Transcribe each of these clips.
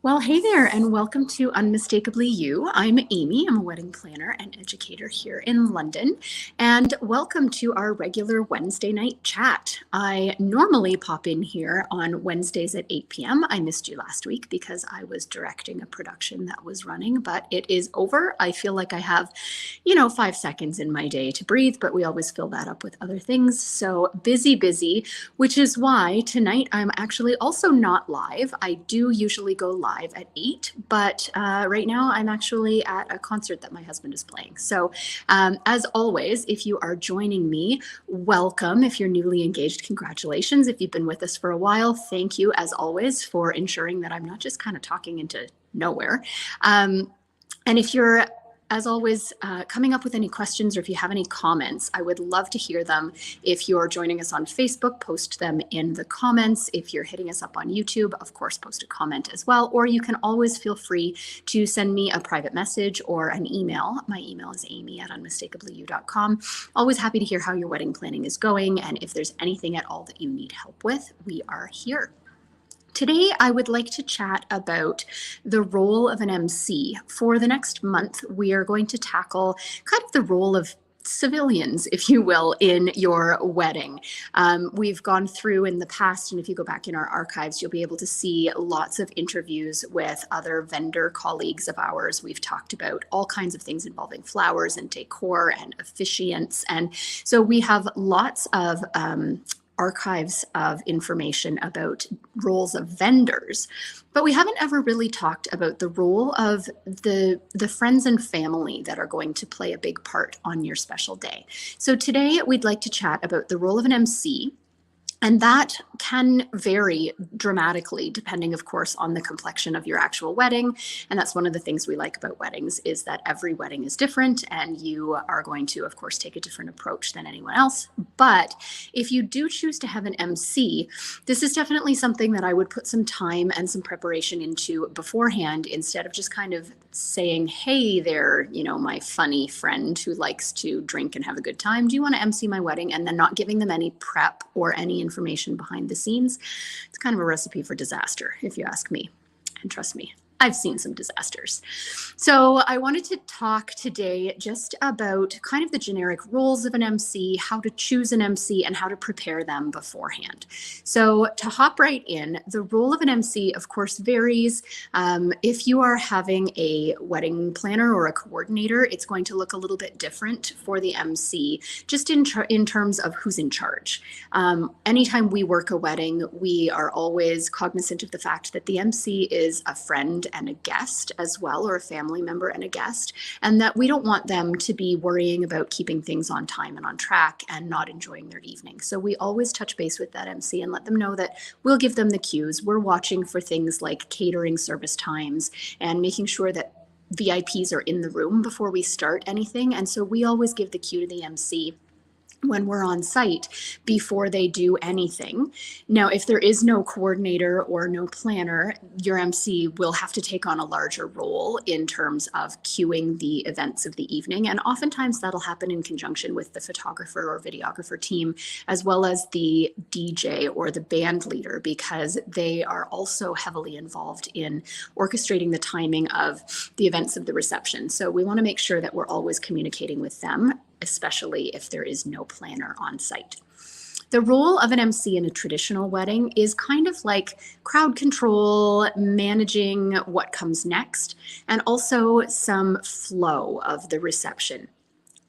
Well, hey there, and welcome to Unmistakably You. I'm Amy. I'm a wedding planner and educator here in London. And welcome to our regular Wednesday night chat. I normally pop in here on Wednesdays at 8 p.m. I missed you last week because I was directing a production that was running, but it is over. I feel like I have, 5 seconds in my day to breathe, but we always fill that up with other things. So busy, which is why tonight I'm actually also not live. I do usually go live at 8, but right now I'm actually at a concert that my husband is playing. So as always, if you are joining me, welcome. If you're newly engaged, congratulations. If you've been with us for a while, thank you as always for ensuring that I'm not just kind of talking into nowhere. And if you're, as always, coming up with any questions or if you have any comments, I would love to hear them. If you're joining us on Facebook, post them in the comments. If you're hitting us up on YouTube, of course, post a comment as well. Or you can always feel free to send me a private message or an email. My email is amy@unmistakably.you.com. Always happy to hear how your wedding planning is going. And if there's anything at all that you need help with, we are here. Today, I would like to chat about the role of an MC. For the next month, we are going to tackle kind of the role of civilians, if you will, in your wedding. We've gone through in the past, and if you go back in our archives, you'll be able to see lots of interviews with other vendor colleagues of ours. We've talked about all kinds of things involving flowers and decor and officiants. And so we have lots of archives of information about roles of vendors, but we haven't ever really talked about the role of the friends and family that are going to play a big part on your special day. So today we'd like to chat about the role of an MC. And that can vary dramatically depending, of course, on the complexion of your actual wedding. And that's one of the things we like about weddings is that every wedding is different and you are going to, of course, take a different approach than anyone else. But if you do choose to have an MC, this is definitely something that I would put some time and some preparation into beforehand instead of just kind of saying, hey there, my funny friend who likes to drink and have a good time. Do you want to MC my wedding? And then not giving them any prep or any information behind the scenes. It's kind of a recipe for disaster, if you ask me. And trust me, I've seen some disasters. So I wanted to talk today just about kind of the generic roles of an MC, how to choose an MC, and how to prepare them beforehand. So to hop right in, the role of an MC, of course, varies. If you are having a wedding planner or a coordinator, it's going to look a little bit different for the MC, just in terms of who's in charge. Anytime we work a wedding, we are always cognizant of the fact that the MC is a friend and a guest as well, or a family member and a guest, and that we don't want them to be worrying about keeping things on time and on track and not enjoying their evening. So we always touch base with that MC and let them know that we'll give them the cues. We're watching for things like catering service times and making sure that VIPs are in the room before we start anything. And so we always give the cue to the MC when we're on site before they do anything. Now, if there is no coordinator or no planner, your MC will have to take on a larger role in terms of cueing the events of the evening. And oftentimes that'll happen in conjunction with the photographer or videographer team, as well as the DJ or the band leader, because they are also heavily involved in orchestrating the timing of the events of the reception. So we want to make sure that we're always communicating with them, especially if there is no planner on site. The role of an MC in a traditional wedding is kind of like crowd control, managing what comes next, and also some flow of the reception.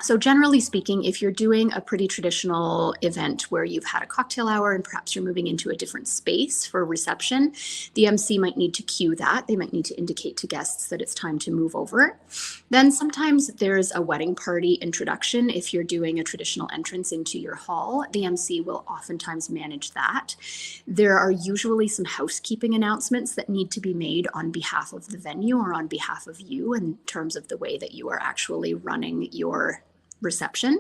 So generally speaking, if you're doing a pretty traditional event where you've had a cocktail hour and perhaps you're moving into a different space for reception, the MC might need to cue that. They might need to indicate to guests that it's time to move over. Then sometimes there's a wedding party introduction. If you're doing a traditional entrance into your hall, the MC will oftentimes manage that. There are usually some housekeeping announcements that need to be made on behalf of the venue or on behalf of you in terms of the way that you are actually running your reception.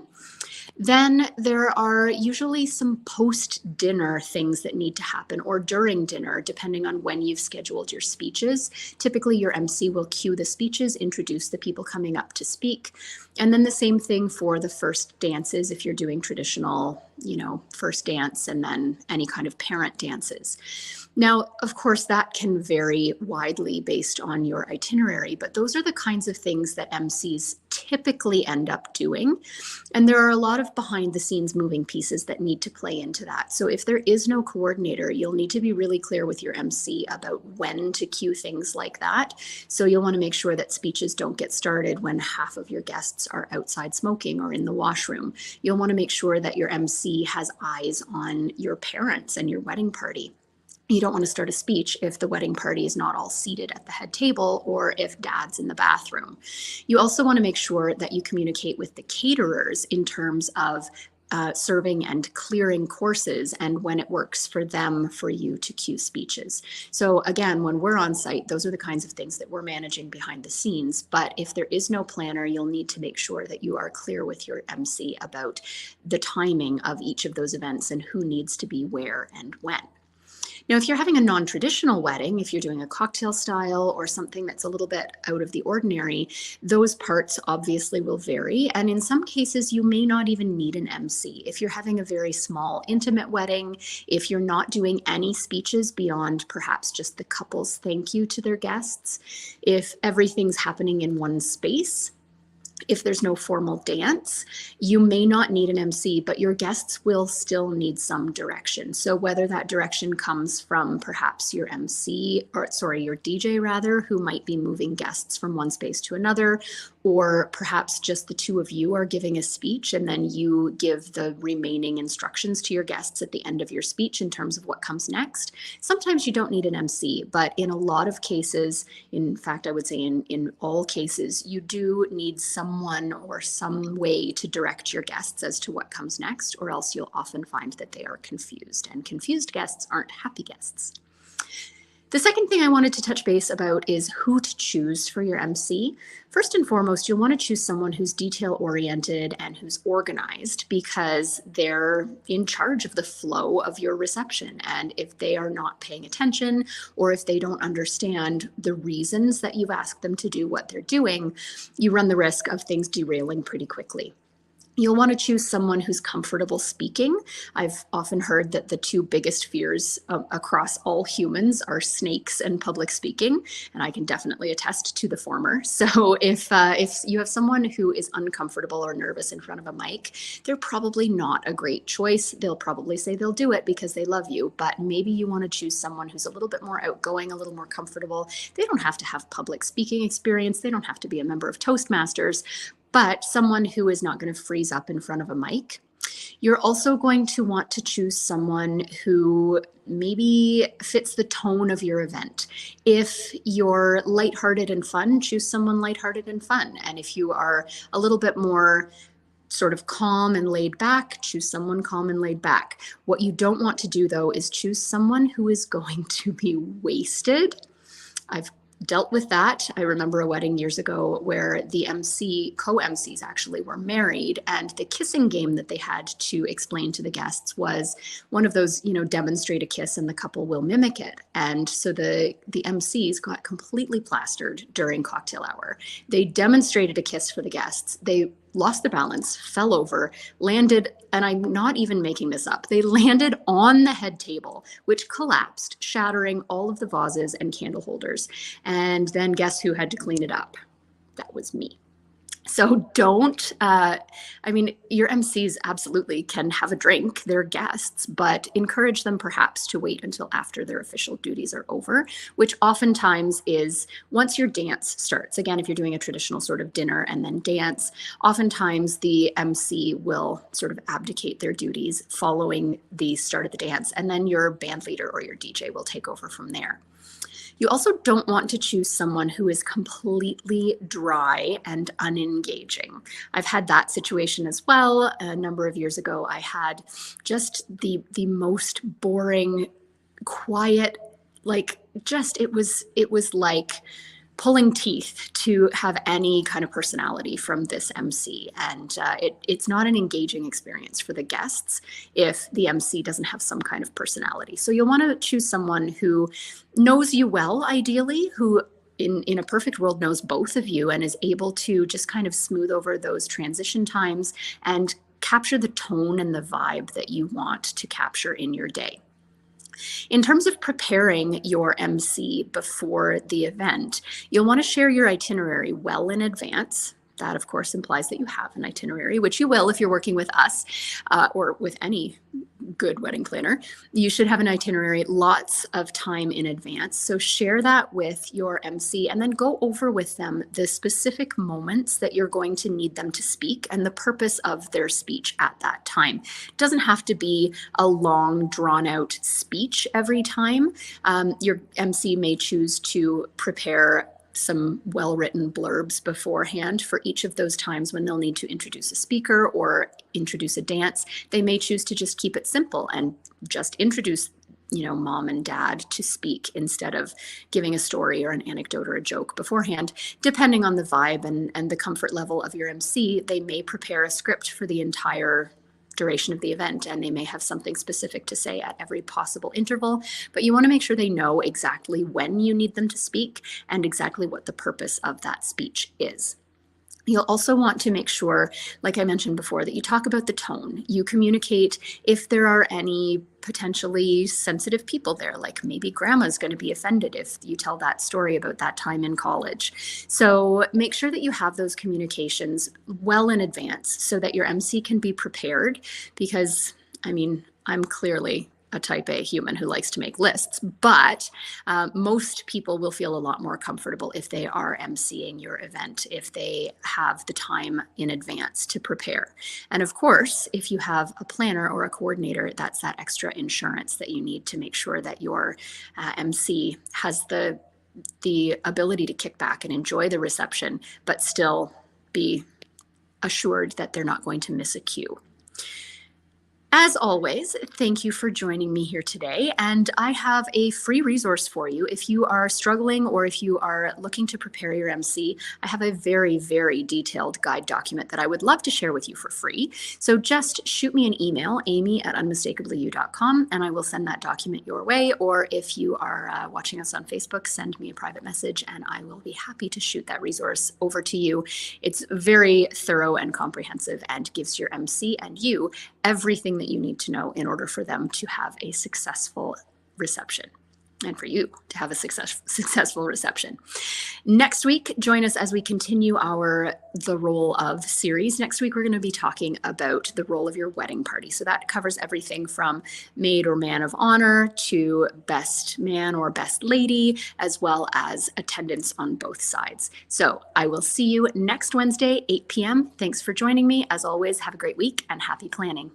Then there are usually some post-dinner things that need to happen, or during dinner, depending on when you've scheduled your speeches. Typically, your MC will cue the speeches, introduce the people coming up to speak, and then the same thing for the first dances if you're doing traditional, first dance and then any kind of parent dances. Now, of course, that can vary widely based on your itinerary, but those are the kinds of things that MCs typically end up doing. And there are a lot of behind the scenes moving pieces that need to play into that. So if there is no coordinator, you'll need to be really clear with your MC about when to cue things like that. So you'll want to make sure that speeches don't get started when half of your guests are outside smoking or in the washroom. You'll want to make sure that your MC has eyes on your parents and your wedding party. You don't want to start a speech if the wedding party is not all seated at the head table or if dad's in the bathroom. You also want to make sure that you communicate with the caterers in terms of serving and clearing courses and when it works for them for you to cue speeches. So again, when we're on site, those are the kinds of things that we're managing behind the scenes. But if there is no planner, you'll need to make sure that you are clear with your MC about the timing of each of those events and who needs to be where and when. Now, if you're having a non-traditional wedding, if you're doing a cocktail style or something that's a little bit out of the ordinary, those parts obviously will vary. And in some cases, you may not even need an MC. If you're having a very small, intimate wedding, if you're not doing any speeches beyond perhaps just the couple's thank you to their guests, if everything's happening in one space, if there's no formal dance, you may not need an MC, but your guests will still need some direction. So whether that direction comes from perhaps your MC, or sorry, your DJ rather, who might be moving guests from one space to another, or perhaps just the two of you are giving a speech and then you give the remaining instructions to your guests at the end of your speech in terms of what comes next. Sometimes you don't need an MC, but in a lot of cases, in fact, I would say in all cases, you do need someone or some way to direct your guests as to what comes next, or else you'll often find that they are confused, and confused guests aren't happy guests. The second thing I wanted to touch base about is who to choose for your MC. First and foremost, you'll want to choose someone who's detail-oriented and who's organized because they're in charge of the flow of your reception. And if they are not paying attention or if they don't understand the reasons that you've asked them to do what they're doing, you run the risk of things derailing pretty quickly. You'll want to choose someone who's comfortable speaking. I've often heard that the two biggest fears across all humans are snakes and public speaking, and I can definitely attest to the former. So if you have someone who is uncomfortable or nervous in front of a mic, they're probably not a great choice. They'll probably say they'll do it because they love you, but maybe you want to choose someone who's a little bit more outgoing, a little more comfortable. They don't have to have public speaking experience. They don't have to be a member of Toastmasters, but someone who is not going to freeze up in front of a mic. You're also going to want to choose someone who maybe fits the tone of your event. If you're lighthearted and fun, choose someone lighthearted and fun. And if you are a little bit more sort of calm and laid back, choose someone calm and laid back. What you don't want to do, though, is choose someone who is going to be wasted. I've dealt with that. I remember a wedding years ago where the co-MCs actually were married, and the kissing game that they had to explain to the guests was one of those, demonstrate a kiss and the couple will mimic it. And so the MCs got completely plastered during cocktail hour. They demonstrated a kiss for the guests. They lost their balance, fell over, landed, and I'm not even making this up, they landed on the head table, which collapsed, shattering all of the vases and candle holders. And then guess who had to clean it up? That was me. So your MCs absolutely can have a drink, they're guests, but encourage them perhaps to wait until after their official duties are over, which oftentimes is once your dance starts. Again, if you're doing a traditional sort of dinner and then dance, oftentimes the MC will sort of abdicate their duties following the start of the dance, and then your band leader or your DJ will take over from there. You also don't want to choose someone who is completely dry and unengaging. It had that situation as well. A number of years ago, I had just the most boring, quiet, it was like pulling teeth to have any kind of personality from this MC. And it's not an engaging experience for the guests if the MC doesn't have some kind of personality. So you'll want to choose someone who knows you well, ideally, who in a perfect world knows both of you and is able to just kind of smooth over those transition times and capture the tone and the vibe that you want to capture in your day. In terms of preparing your MC before the event, you'll want to share your itinerary well in advance. That, of course, implies that you have an itinerary, which you will if you're working with us or with any good wedding planner. You should have an itinerary lots of time in advance. So share that with your MC and then go over with them the specific moments that you're going to need them to speak and the purpose of their speech at that time. It doesn't have to be a long, drawn out speech every time. Your MC may choose to prepare some well-written blurbs beforehand for each of those times when they'll need to introduce a speaker or introduce a dance. They may choose to just keep it simple and just introduce mom and dad to speak instead of giving a story or an anecdote or a joke beforehand. Depending on the vibe and the comfort level of your MC, they may prepare a script for the entire duration of the event, and they may have something specific to say at every possible interval, but you want to make sure they know exactly when you need them to speak and exactly what the purpose of that speech is. You'll also want to make sure, like I mentioned before, that you talk about the tone. You communicate if there are any potentially sensitive people there, like maybe grandma's going to be offended if you tell that story about that time in college. So make sure that you have those communications well in advance so that your MC can be prepared, because I'm clearly a type A human who likes to make lists, but most people will feel a lot more comfortable if they are emceeing your event, if they have the time in advance to prepare. And of course, if you have a planner or a coordinator, that's that extra insurance that you need to make sure that your MC has the ability to kick back and enjoy the reception, but still be assured that they're not going to miss a cue. As always, thank you for joining me here today, and I have a free resource for you. If you are struggling or if you are looking to prepare your MC, I have a very, very detailed guide document that I would love to share with you for free. So just shoot me an email, amy@unmistakably.you.com, and I will send that document your way. Or if you are watching us on Facebook, send me a private message and I will be happy to shoot that resource over to you. It's very thorough and comprehensive and gives your MC and you everything that you need to know in order for them to have a successful reception and for you to have a successful reception. Next week, join us as we continue our The Role of series. Next week, we're going to be talking about the role of your wedding party. So that covers everything from maid or man of honor to best man or best lady, as well as attendance on both sides. So I will see you next Wednesday, 8 p.m. Thanks for joining me. As always, have a great week and happy planning.